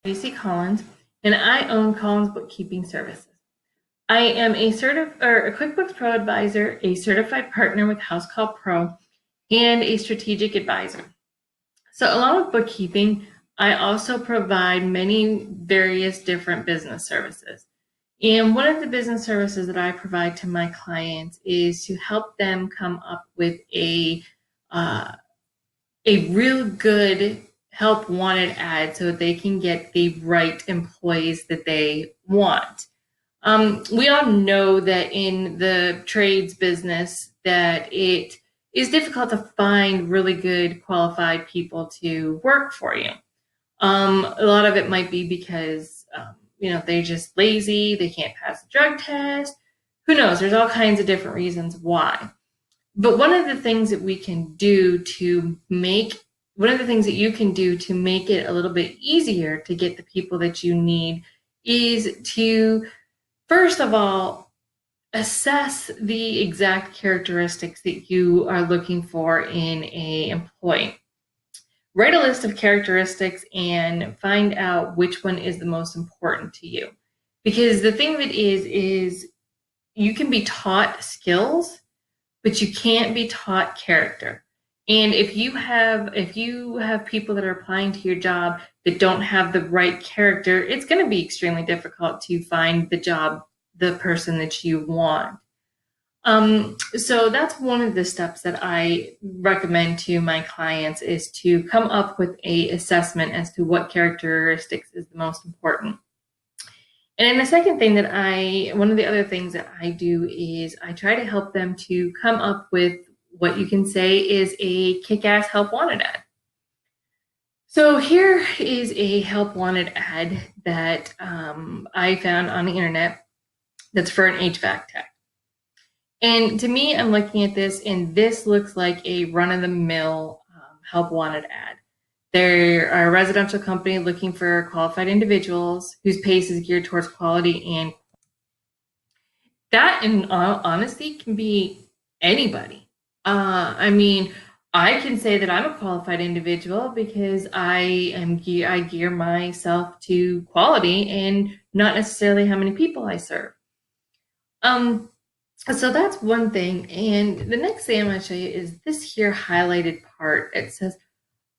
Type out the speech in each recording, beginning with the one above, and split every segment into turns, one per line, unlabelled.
Tracy Collins, and I own Collins Bookkeeping Services. I am a QuickBooks Pro advisor, a certified partner with Housecall Pro, and a strategic advisor. So along with bookkeeping, I also provide many various different business services. And one of the business services that I provide to my clients is to help them come up with a real good help wanted ad so that they can get the right employees that they want. We all know that in the trades business that it is difficult to find really good qualified people to work for you. A lot of it might be because they're just lazy, they can't pass the drug test. Who knows? There's all kinds of different reasons why. But one of the things that you can do to make it a little bit easier to get the people that you need is to, first of all, assess the exact characteristics that you are looking for in an employee. Write a list of characteristics and find out which one is the most important to you. Because the thing of it is you can be taught skills, but you can't be taught character. And if you have people that are applying to your job that don't have the right character, it's going to be extremely difficult to find the person that you want. So that's one of the steps that I recommend to my clients, is to come up with an assessment as to what characteristics is the most important. And then the second thing one of the other things that I do is I try to help them to come up with what you can say is a kick-ass help wanted ad. So here is a help wanted ad that I found on the internet that's for an HVAC tech. And to me, I'm looking at this, and this looks like a run-of-the-mill help wanted ad. They're a residential company looking for qualified individuals whose pace is geared towards quality, and that, in all honesty, can be anybody. I can say that I'm a qualified individual because I gear myself to quality and not necessarily how many people I serve. So that's one thing. And the next thing I'm going to show you is this here highlighted part. It says,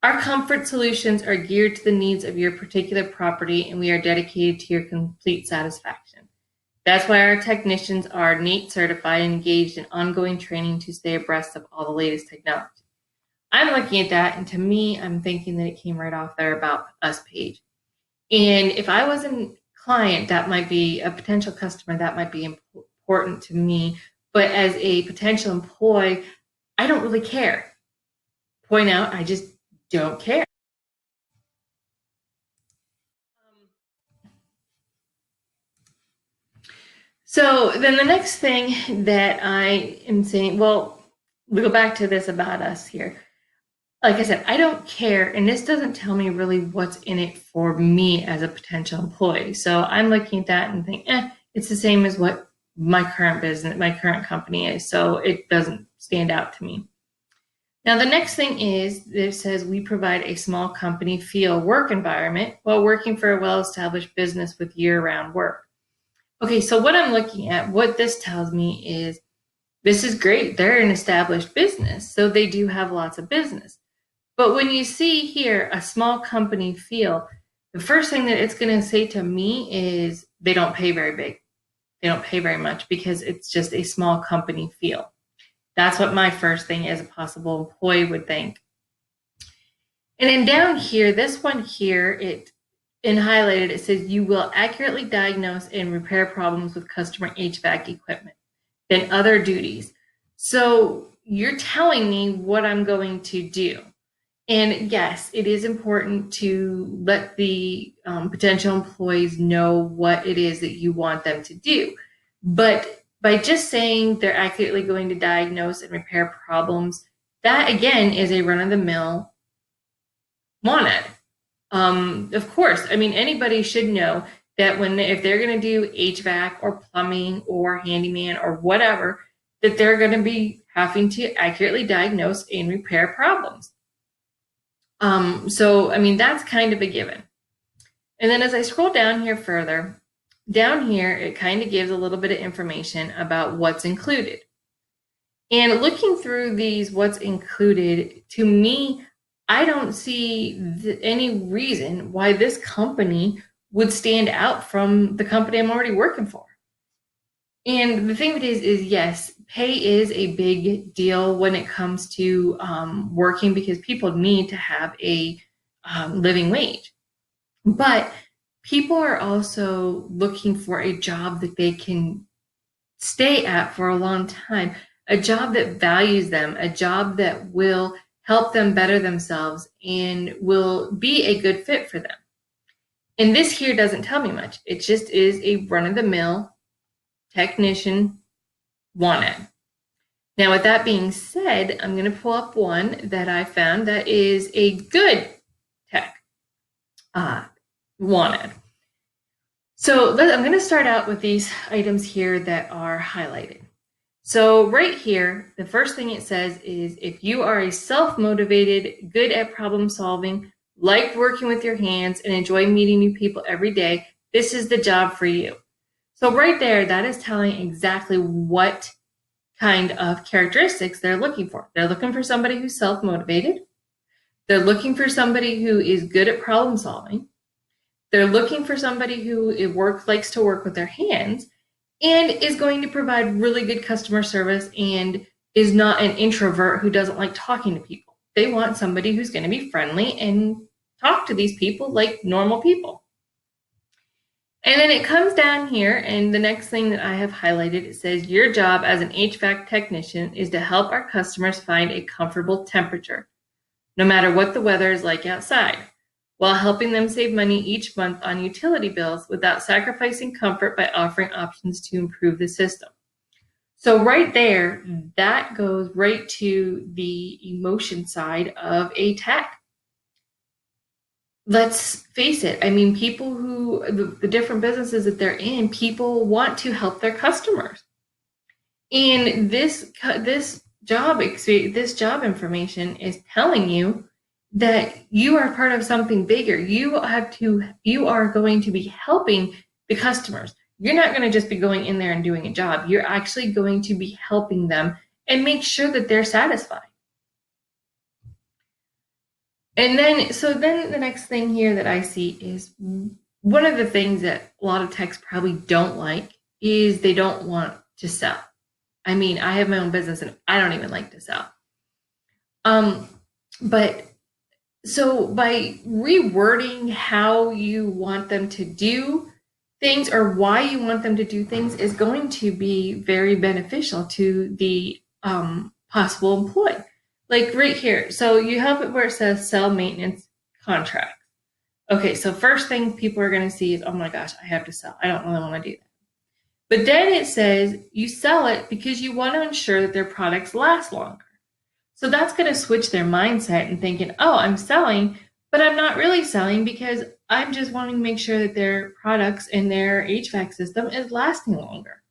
our comfort solutions are geared to the needs of your particular property, and we are dedicated to your complete satisfaction. That's why our technicians are NATE certified and engaged in ongoing training to stay abreast of all the latest technology. I'm looking at that, and to me, I'm thinking that it came right off their About Us page. And if I was a client, that might be a potential customer, that might be important to me. But as a potential employee, I don't really care. Point out, I just don't care. So then the next thing that I am saying, well, we go back to this About Us here. Like I said, I don't care, and this doesn't tell me really what's in it for me as a potential employee. So I'm looking at that and think, it's the same as what my current company is, so it doesn't stand out to me. Now, the next thing is, it says we provide a small company feel work environment while working for a well-established business with year-round work. Okay, so what I'm looking at, what this tells me is, this is great. They're an established business, so they do have lots of business. But when you see here a small company feel, the first thing that it's going to say to me is they don't pay very big. They don't pay very much because it's just a small company feel. That's what my first thing as a possible employee would think. And then down here, this one here, in highlighted, it says you will accurately diagnose and repair problems with customer HVAC equipment, then other duties. So you're telling me what I'm going to do. And yes, it is important to let the potential employees know what it is that you want them to do. But by just saying they're accurately going to diagnose and repair problems, that again is a run-of-the-mill wanted. Of course, anybody should know that if they're going to do HVAC or plumbing or handyman or whatever, that they're going to be having to accurately diagnose and repair problems. So that's kind of a given. And then as I scroll down here further, down here, it kind of gives a little bit of information about what's included. And looking through these, what's included, to me, I don't see any reason why this company would stand out from the company I'm already working for. And the thing of it is yes, pay is a big deal when it comes to working, because people need to have a living wage. But people are also looking for a job that they can stay at for a long time, a job that values them, a job that will help them better themselves and will be a good fit for them. And this here doesn't tell me much. It just is a run-of-the-mill technician wanted. Now, with that being said, I'm going to pull up one that I found that is a good tech wanted. So I'm going to start out with these items here that are highlighted. So right here, the first thing it says is, if you are a self-motivated, good at problem solving, like working with your hands, and enjoy meeting new people every day, this is the job for you. So right there, that is telling exactly what kind of characteristics they're looking for. They're looking for somebody who's self-motivated. They're looking for somebody who is good at problem solving. They're looking for somebody who likes to work with their hands and is going to provide really good customer service and is not an introvert who doesn't like talking to people. They want somebody who's going to be friendly and talk to these people like normal people. And then it comes down here, and the next thing that I have highlighted, it says, your job as an HVAC technician is to help our customers find a comfortable temperature, no matter what the weather is like outside, while helping them save money each month on utility bills without sacrificing comfort by offering options to improve the system. So right there, that goes right to the emotion side of a tech. Let's face it. I mean, people the different businesses that they're in, people want to help their customers. And this job information is telling you that you are part of something bigger. You are going to be helping the customers. You're not going to just be going in there and doing a job. You're actually going to be helping them and make sure that they're satisfied. And then the next thing here that I see is, one of the things that a lot of techs probably don't like is they don't want to sell. I mean, I have my own business and I don't even like to sell. But so by rewording how you want them to do things or why you want them to do things is going to be very beneficial to the possible employee. Like right here, so you have it where it says sell maintenance contracts. Okay, so first thing people are going to see is, oh my gosh, I have to sell. I don't really want to do that. But then it says you sell it because you want to ensure that their products last longer. So that's going to switch their mindset and thinking, oh, I'm selling, but I'm not really selling because I'm just wanting to make sure that their products and their HVAC system is lasting longer.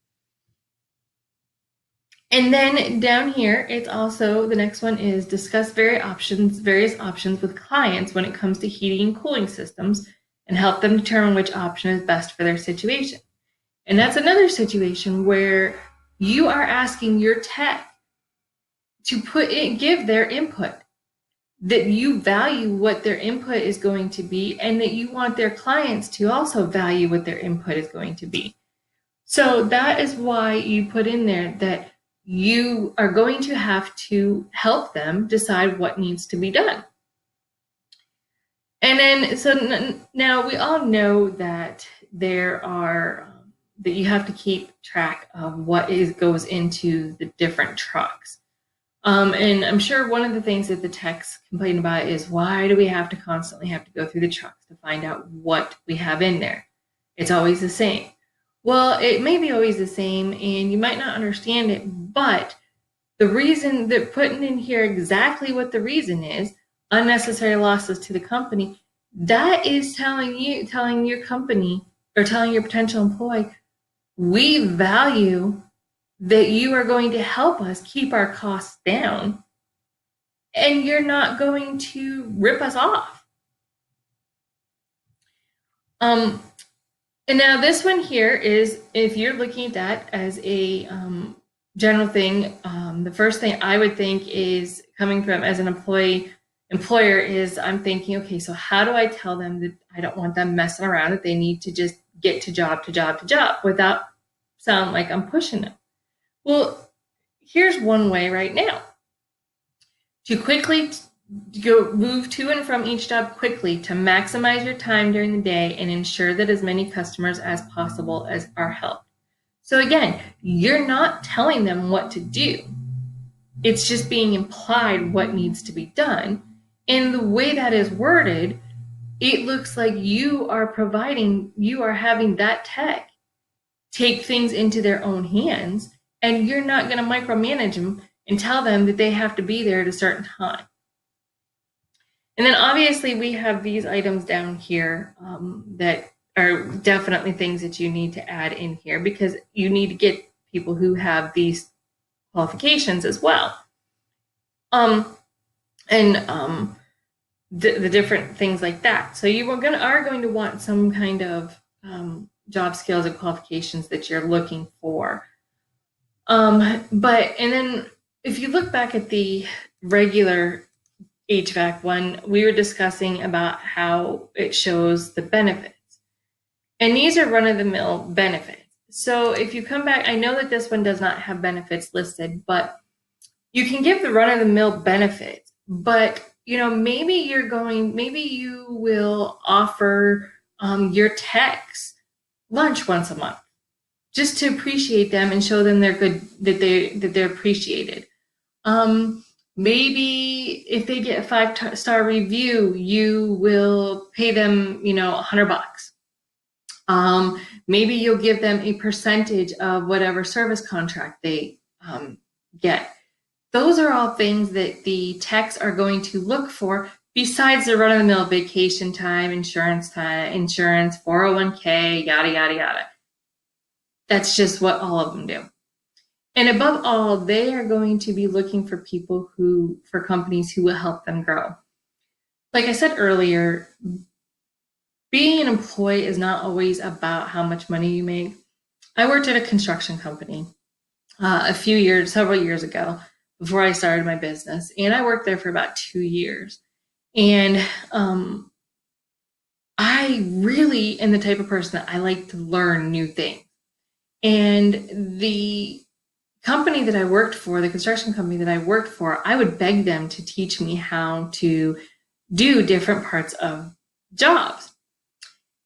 And then down here, it's also, the next one is discuss various options with clients when it comes to heating and cooling systems and help them determine which option is best for their situation. And that's another situation where you are asking your tech to give their input, that you value what their input is going to be, and that you want their clients to also value what their input is going to be. So that is why you put in there that you are going to have to help them decide what needs to be done. And then, so now we all know that that you have to keep track of what goes into the different trucks. And I'm sure one of the things that the techs complain about is, why do we have to constantly have to go through the trucks to find out what we have in there? It's always the same. Well, it may be always the same and you might not understand it, but the reason that putting in here exactly what the reason is, unnecessary losses to the company, that is telling your company or telling your potential employee, we value that you are going to help us keep our costs down and you're not going to rip us off. And now this one here is, if you're looking at that as a general thing, the first thing I would think is coming from as an employer is I'm thinking, okay, so how do I tell them that I don't want them messing around, that they need to just get to job to job to job without sound like I'm pushing them? Well, here's one way right now to quickly go move to and from each job quickly to maximize your time during the day and ensure that as many customers as possible as are helped. So again, you're not telling them what to do. It's just being implied what needs to be done. And the way that is worded, it looks like you are having that tech take things into their own hands, and you're not going to micromanage them and tell them that they have to be there at a certain time. And then obviously we have these items down here that are definitely things that you need to add in here, because you need to get people who have these qualifications as well. The different things like that. So you are going to want some kind of job skills and qualifications that you're looking for. And then if you look back at the regular HVAC one, we were discussing about how it shows the benefits. And these are run-of-the-mill benefits. So if you come back, I know that this one does not have benefits listed, but you can give the run-of-the-mill benefits. But maybe you will offer your techs lunch once a month, just to appreciate them and show them they're good, that they're appreciated. Maybe if they get a 5-star review, you will pay them, $100. Maybe you'll give them a percentage of whatever service contract they get. Those are all things that the techs are going to look for, besides the run-of-the-mill vacation time, insurance, 401k, yada, yada, yada. That's just what all of them do. And above all, they are going to be looking for for companies who will help them grow. Like I said earlier, being an employee is not always about how much money you make. I worked at a construction company several years ago, before I started my business, and I worked there for about 2 years. And I really am the type of person that I like to learn new things. And the company that I worked for, the construction company that I worked for, I would beg them to teach me how to do different parts of jobs.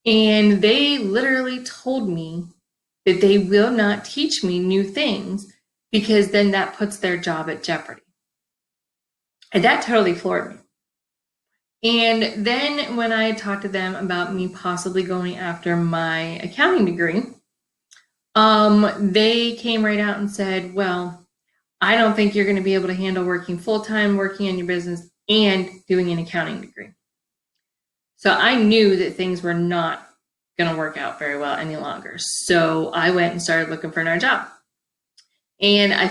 And they literally told me that they will not teach me new things, because then that puts their job at jeopardy. And that totally floored me. And then when I talked to them about me possibly going after my accounting degree, they came right out and said, well, I don't think you're going to be able to handle working full-time, working on your business, and doing an accounting degree. So I knew that things were not going to work out very well any longer. So I went and started looking for another job. And I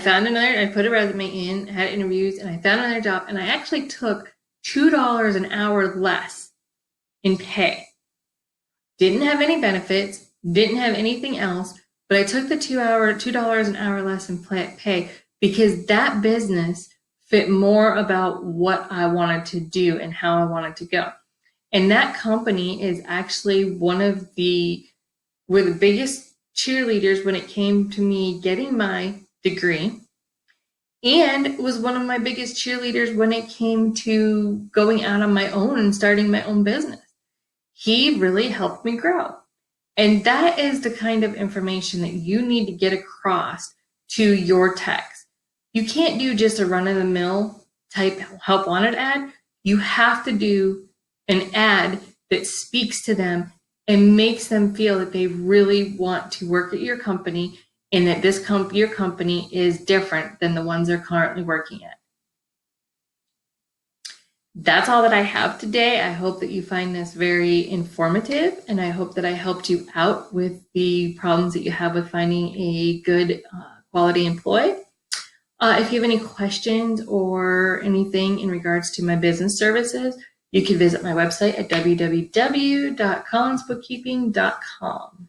put a resume in, had interviews, and I found another job, and I actually took $2 an hour less in pay. Didn't have any benefits, didn't have anything else, but I took the $2 an hour less in pay, because that business fit more about what I wanted to do and how I wanted to go. And that company is actually were the biggest cheerleaders when it came to me getting my degree, and was one of my biggest cheerleaders when it came to going out on my own and starting my own business. He really helped me grow. And that is the kind of information that you need to get across to your techs. You can't do just a run-of-the-mill type help wanted ad. You have to do an ad that speaks to them and makes them feel that they really want to work at your company, and that your company is different than the ones they're currently working at. That's all that I have today. I hope that you find this very informative, and I hope that I helped you out with the problems that you have with finding a good quality employee. If you have any questions or anything in regards to my business services, You can visit my website at www.collinsbookkeeping.com.